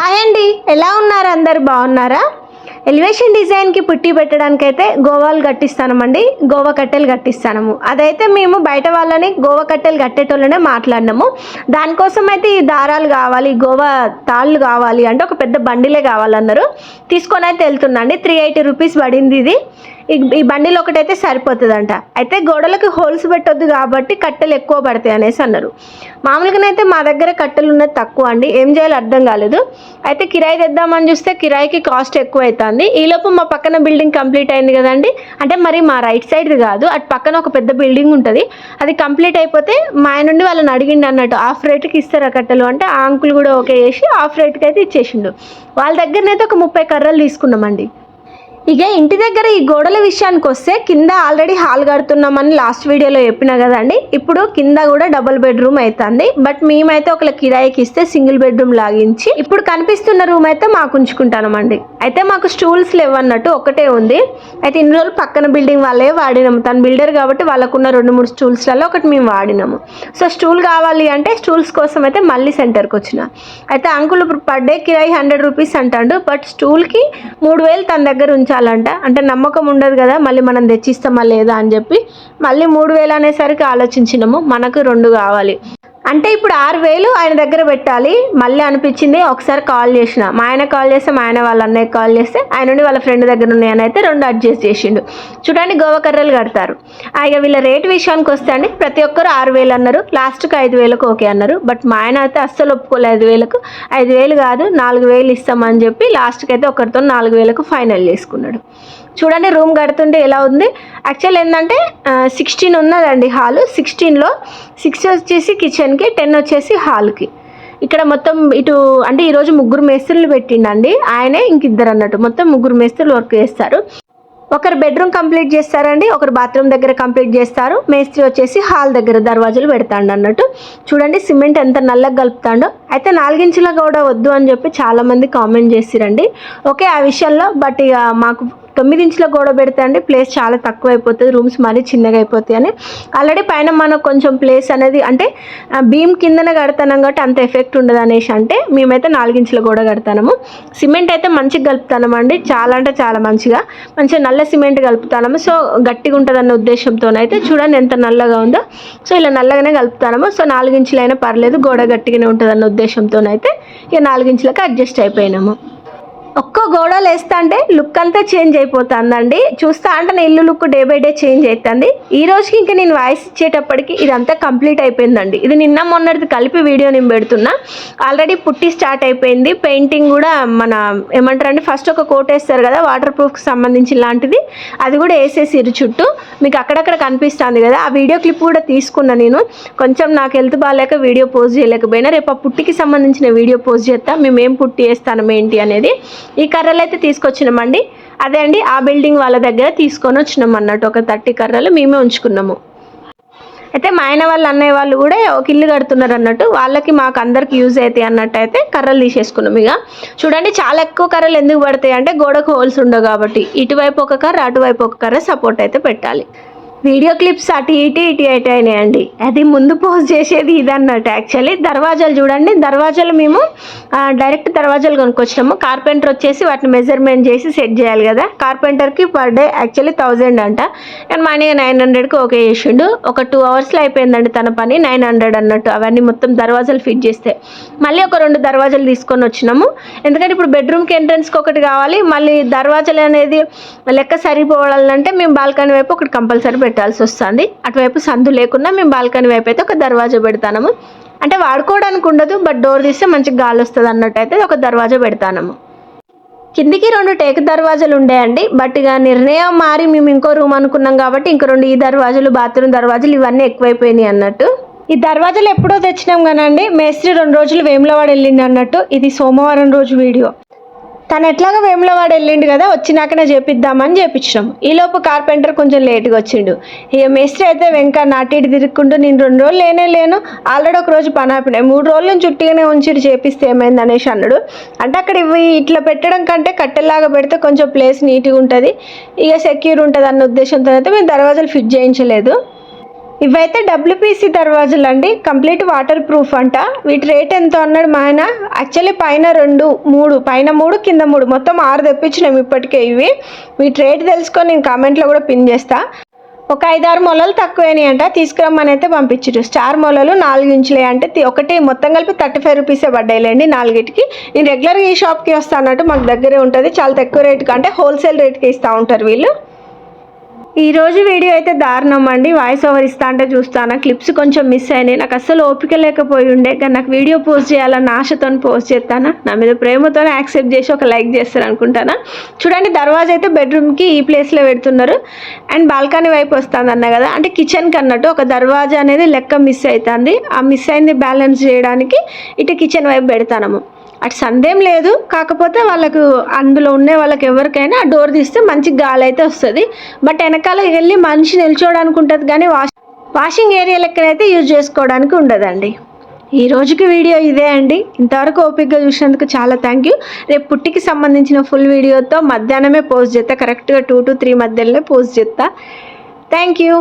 Hi అండి, ఎలా ఉన్నారు? అందరు బాగున్నారా? ఎలివేషన్ డిజైన్కి పుట్టి పెట్టడానికైతే గోవాలు కట్టిస్తామండి. గోవా కట్టెలు కట్టిస్తాము. అదైతే మేము బయట వాళ్ళని గోవా కట్టెలు కట్టేటోళ్ళనే మాట్లాడినాము. దానికోసం అయితే ఈ దారాలు కావాలి, గోవా తాళ్ళు కావాలి అంటే ఒక పెద్ద బండిలే కావాలన్నారు. తీసుకొని అయితే వెళ్తుందండి. 380 రూపీస్ పడింది. ఇది ఈ బండిలో ఒకటైతే సరిపోతుందంట. అయితే గోడలకు హోల్స్ పెట్టొద్దు కాబట్టి కట్టెలు ఎక్కువ పడతాయి అనేసి అన్నారు. మామూలుగానైతే మా దగ్గర కట్టెలు ఉన్నది తక్కువ అండి. ఏం చేయాలో అర్థం కాలేదు. అయితే కిరాయి తెద్దామని చూస్తే కిరాయికి కాస్ట్ ఎక్కువ అవుతుంది. ఈలోపు మా పక్కన బిల్డింగ్ కంప్లీట్ అయింది కదండి. అంటే మరి మా రైట్ సైడ్ కాదు, అటు పక్కన ఒక పెద్ద బిల్డింగ్ ఉంటుంది. అది కంప్లీట్ అయిపోతే మా ఆయన నుండి వాళ్ళని అడిగిండు అన్నట్టు, ఆఫ్ రేట్కి ఇస్తారా కట్టెలు అంటే ఆ అంకుల్ కూడా ఓకే చేసి ఆఫ్ రేట్కి అయితే ఇచ్చేసిండు. వాళ్ళ దగ్గరనైతే ఒక 30 కర్రలు తీసుకున్నామండి. ఇక ఇంటి దగ్గర ఈ గోడల విషయానికి వస్తే కింద ఆల్రెడీ హాల్ కడుతున్నామని లాస్ట్ వీడియోలో చెప్పినా కదండి. ఇప్పుడు కింద కూడా డబుల్ బెడ్రూమ్ అవుతుంది. బట్ మేమైతే ఒక కిరాయికి ఇస్తే సింగిల్ బెడ్రూమ్ లాగించి ఇప్పుడు కనిపిస్తున్న రూమ్ అయితే మాకు ఉంచుకుంటామండి. అయితే మాకు స్టూల్స్ లేవన్నట్టు ఒకటే ఉంది. అయితే ఇన్ని రోజులు పక్కన బిల్డింగ్ వాళ్ళే వాడినాము. తను బిల్డర్ కాబట్టి వాళ్ళకున్న 2-3 స్టూల్స్లలో ఒకటి మేము వాడినాము. సో స్టూల్ కావాలి అంటే స్టూల్స్ కోసం అయితే మళ్ళీ సెంటర్కి వచ్చిన. అయితే అంకుల్ పర్ డే కిరాయి 100 రూపీస్ అంటాడు. బట్ స్టూల్కి 3000 తన దగ్గర ఉంచాలంట. అంటే నమ్మకం ఉండదు కదా, మళ్ళీ మనం తెచ్చిస్తామా లేదా అని చెప్పి మళ్ళీ 3000 అనేసరికి ఆలోచించినాము. మనకు 2 కావాలి అంటే ఇప్పుడు 6000 ఆయన దగ్గర పెట్టాలి. మళ్ళీ అనిపించింది, ఒకసారి కాల్ చేసిన. మా ఆయన కాల్ చేస్తే మా ఆయన వాళ్ళ అన్నయ్య కాల్ చేస్తే ఆయన నుండి వాళ్ళ ఫ్రెండ్ దగ్గర ఉన్నాయని అయితే 2 అడ్జస్ట్ చేసిండు. చూడండి గోవా కర్రలు కడతారు. ఇక వీళ్ళ రేటు విషయానికి వస్తే అండి ప్రతి ఒక్కరు 6000 అన్నారు. లాస్ట్కి 5000కు ఓకే అన్నారు. బట్ మా ఆయన అయితే అస్సలు ఒప్పుకోలేదు. 5000కు 5000 కాదు 4000 ఇస్తామని చెప్పి లాస్ట్కి అయితే ఒకరితో 4000కు ఫైనల్ చేసుకున్నాడు. చూడండి రూమ్ కడుతుంటే ఎలా ఉంది. యాక్చువల్ ఏంటంటే 16 ఉన్నదండి హాలు. 16లో 6 వచ్చేసి కిచెన్కి, 10 వచ్చేసి హాల్కి. ఇక్కడ మొత్తం ఇటు అంటే ఈరోజు 3 మేస్త్రులు పెట్టిండండి ఆయనే, ఇంకిద్దరు అన్నట్టు మొత్తం 3 మేస్త్రులు వర్క్ చేస్తారు. ఒకరు బెడ్రూమ్ కంప్లీట్ చేస్తారండి, ఒకరు బాత్రూమ్ దగ్గర కంప్లీట్ చేస్తారు. మేస్త్రి వచ్చేసి హాల్ దగ్గర దర్వాజాలు పెడతాడు అన్నట్టు. చూడండి సిమెంట్ ఎంత నల్లగా కలుపుతాడో. అయితే 4 ఇంచుల కూడా వద్దు అని చెప్పి చాలామంది కామెంట్ చేసిరండి. ఓకే ఆ విషయంలో. బట్ ఇక మాకు 9 ఇంచుల గోడ పెడితే అండి ప్లేస్ చాలా తక్కువ అయిపోతుంది, రూమ్స్ మరీ చిన్నగా అయిపోతాయి అని. ఆల్రెడీ పైన మనకు కొంచెం ప్లేస్ అనేది అంటే బీమ్ కిందనే కడతాం కాబట్టి అంత ఎఫెక్ట్ ఉండదు అనేసి అంటే మేమైతే 4 ఇంచుల గోడ కడతాము. సిమెంట్ అయితే మంచిగా కలుపుతామండి, చాలా అంటే చాలా మంచిగా నల్ల సిమెంట్ కలుపుతాము. సో గట్టిగా ఉంటుంది అన్న ఉద్దేశంతో అయితే చూడండి ఎంత నల్లగా ఉందో. సో ఇలా నల్లగానే కలుపుతాము. సో 4 ఇంచులైనా పర్లేదు, గోడ గట్టిగానే ఉంటుంది అన్న ఉద్దేశంతో అయితే ఇక 4 ఇంచులకు అడ్జస్ట్ అయిపోయినాము. ఒక్క గోడలు వేస్తా అంటే లుక్ అంతా చేంజ్ అయిపోతుందండి. చూస్తా అంటే నా ఇల్లు look day by day change అవుతుంది. ఈ రోజుకి ఇంకా నేను వాయిస్ ఇచ్చేటప్పటికి ఇదంతా కంప్లీట్ అయిపోయిందండి. ఇది నిన్న మొన్నటిది కలిపి వీడియో నేను పెడుతున్నా. ఆల్రెడీ పుట్టి స్టార్ట్ అయిపోయింది. పెయింటింగ్ కూడా మన ఏమంటారండి ఫస్ట్ ఒక కోట్ వేస్తారు కదా వాటర్ ప్రూఫ్కి సంబంధించి లాంటిది, అది కూడా వేసేసిరు చుట్టూ. మీకు అక్కడక్కడ కనిపిస్తుంది కదా, ఆ వీడియో క్లిప్ కూడా తీసుకున్నా నేను. కొంచెం నాకు హెల్త్ బాగాలేక వీడియో పోస్ట్ చేయలేకపోయినా, రేపు ఆ పుట్టికి సంబంధించిన వీడియో పోస్ట్ చేస్తా. మేమేం పుట్టి వేస్తాను ఏంటి అనేది. ఈ కర్రలు అయితే తీసుకొచ్చినామండి. అదే అండి ఆ బిల్డింగ్ వాళ్ళ దగ్గర తీసుకొని వచ్చినాం అన్నట్టు. ఒక 30 కర్రలు మేమే ఉంచుకున్నాము. అయితే మా ఆయన వాళ్ళ అన్నయ్య వాళ్ళు కూడా ఒక ఇల్లు కడుతున్నారు అన్నట్టు, వాళ్ళకి మాకు అందరికి యూజ్ అవుతాయి అన్నట్టు అయితే కర్రలు తీసేసుకున్నాం. ఇక చూడండి చాలా ఎక్కువ కర్రలు ఎందుకు పడతాయి అంటే గోడకు హోల్స్ ఉండవు కాబట్టి ఇటువైపు ఒక కర్ర అటువైపు ఒక కర్ర సపోర్ట్ అయితే పెట్టాలి. వీడియో క్లిప్స్ అటు ఇటు అయినాయండి. అది ముందు పోస్ట్ చేసేది ఇదన్నట్టు. యాక్చువల్లీ దర్వాజాలు చూడండి, దర్వాజాలు మేము డైరెక్ట్ దర్వాజాలు కొనుక్కొచ్చినాము. కార్పెంటర్ వచ్చేసి వాటిని మెజర్మెంట్ చేసి సెట్ చేయాలి కదా. కార్పెంటర్కి పర్ డే యాక్చువల్లీ 1000 అంట. కానీ మా ఆయన 900కి ఓకే చేసిండు. ఒక 2 అవర్స్లో అయిపోయిందండి తన పని. 900 అన్నట్టు అవన్నీ మొత్తం దర్వాజాలు ఫిట్ చేస్తే. మళ్ళీ ఒక 2 దర్వాజాలు తీసుకొని వచ్చినాము. ఎందుకంటే ఇప్పుడు బెడ్రూమ్కి ఎంట్రన్స్కి ఒకటి కావాలి, మళ్ళీ దర్వాజాలు అనేది లెక్క సరిపోవాలంటే మేము బాల్కనీ వైపు ఒకటి కంపల్సరీ పెట్టాల్సి వస్తుంది. అటువైపు సందు లేకుండా మేము బాల్కనీ వైపు అయితే ఒక దర్వాజా పెడతాము. అంటే వాడుకోవడానికి ఉండదు, బట్ డోర్ తీస్తే మంచిగా గాలి వస్తుంది అన్నట్టు అయితే ఒక దర్వాజా పెడతాము. కిందికి 2 టేక్ దర్వాజాలు ఉండేయండి. బట్ ఇక నిర్ణయం మారి మేము ఇంకో రూమ్ అనుకున్నాం కాబట్టి ఇంకో 2 ఈ దర్వాజాలు, బాత్రూమ్ దర్వాజాలు ఇవన్నీ ఎక్కువైపోయినాయి అన్నట్టు. ఈ దర్వాజాలు ఎప్పుడో తెచ్చినాం కానండి, మేస్త్రి 2 రోజులు వేములవాడ వెళ్ళింది అన్నట్టు. ఇది సోమవారం రోజు వీడియో. తను ఎట్లాగా వేములవాడ వెళ్ళిండు కదా, వచ్చినాకనే చేపిద్దామని చేపించినాం. ఈలోపు కార్పెంటర్ కొంచెం లేట్గా వచ్చిండు. ఇక మేస్త్రి అయితే వెంక నాటిటి తిరుక్కుంటూ నేను 2 రోజులు లేను ఆల్రెడీ ఒక రోజు పని ఆపినాయి, 3 రోజుల నుంచి చుట్టిగానే ఉంచి చేపిస్తే ఏమైంది అనేసి అన్నాడు. అంటే అక్కడ ఇవి ఇట్లా పెట్టడం కంటే కట్టెలాగా పెడితే కొంచెం ప్లేస్ నీట్గా ఉంటుంది, ఇక సెక్యూర్ ఉంటుంది అన్న ఉద్దేశంతో అయితే మేము దర్వాజాలు ఫిట్ చేయించలేదు. ఇవైతే డబ్ల్యూపీసీ దర్వాజులు అండి, కంప్లీట్ వాటర్ ప్రూఫ్ అంట. వీటి రేట్ ఎంత అన్నాడు మా ఆయన. యాక్చువల్లీ పైన 2, 3, పైన 3 కింద 3 మొత్తం 6 తెప్పించినాం ఇప్పటికే. వీటి రేట్ తెలుసుకొని నేను కామెంట్లో కూడా పిన్ చేస్తా. ఒక 5-6 మొలలు తక్కువైనాయి అంట, తీసుకురమ్మని అయితే పంపించారు. స్టార్ మొలలు 4 ఇంచులే అంటే ఒకటి మొత్తం కలిపి 35 రూపీసే పడ్డాయిలేండి 4కి. నేను రెగ్యులర్గా ఈ షాప్కి వస్తా అన్నట్టు, మాకు దగ్గరే ఉంటుంది, చాలా తక్కువ రేటుకి అంటే హోల్సేల్ రేట్కి ఇస్తూ ఉంటారు వీళ్ళు. ఈరోజు వీడియో అయితే దారుణం అండి, వాయిస్ ఓవర్ ఇస్తా అంటే చూస్తాను, క్లిప్స్ కొంచెం మిస్ అయినాయి. నాకు అస్సలు ఓపిక లేకపోయి ఉండే, కానీ నాకు వీడియో పోస్ట్ చేయాలన్న ఆశతో పోస్ట్ చేస్తాను. నా మీద ప్రేమతోనే యాక్సెప్ట్ చేసి ఒక లైక్ చేస్తారు అనుకుంటాను. చూడండి, దర్వాజా అయితే బెడ్రూమ్కి ఈ ప్లేస్లో పెడుతున్నారు అండ్ బాల్కనీ వైపు వస్తుంది అన్న కదా, అంటే కిచెన్కి అన్నట్టు ఒక దర్వాజా అనేది లెక్క మిస్ అవుతుంది. ఆ మిస్ అయింది బ్యాలెన్స్ చేయడానికి ఇటు కిచెన్ వైపు పెడతాము. అటు సందేహం లేదు, కాకపోతే వాళ్ళకు అందులో ఉండే వాళ్ళకి ఎవరికైనా ఆ డోర్ తీస్తే మంచి గాలి అయితే వస్తుంది. బట్ వెనకాల వెళ్ళి మనిషి నిల్చోడానికి ఉంటుంది, కానీ వాషింగ్ ఏరియా లెక్కనైతే యూజ్ చేసుకోవడానికి ఉండదండి. ఈ రోజుకి వీడియో ఇదే అండి. ఇంతవరకు ఓపికగా చూసినందుకు చాలా థ్యాంక్ యూ. రేపు పుట్టికి సంబంధించిన ఫుల్ వీడియోతో మధ్యాహ్నమే పోస్ట్ చేస్తా, కరెక్ట్గా 2 to 3 మధ్యలోనే పోస్ట్ చేస్తా. Thank you.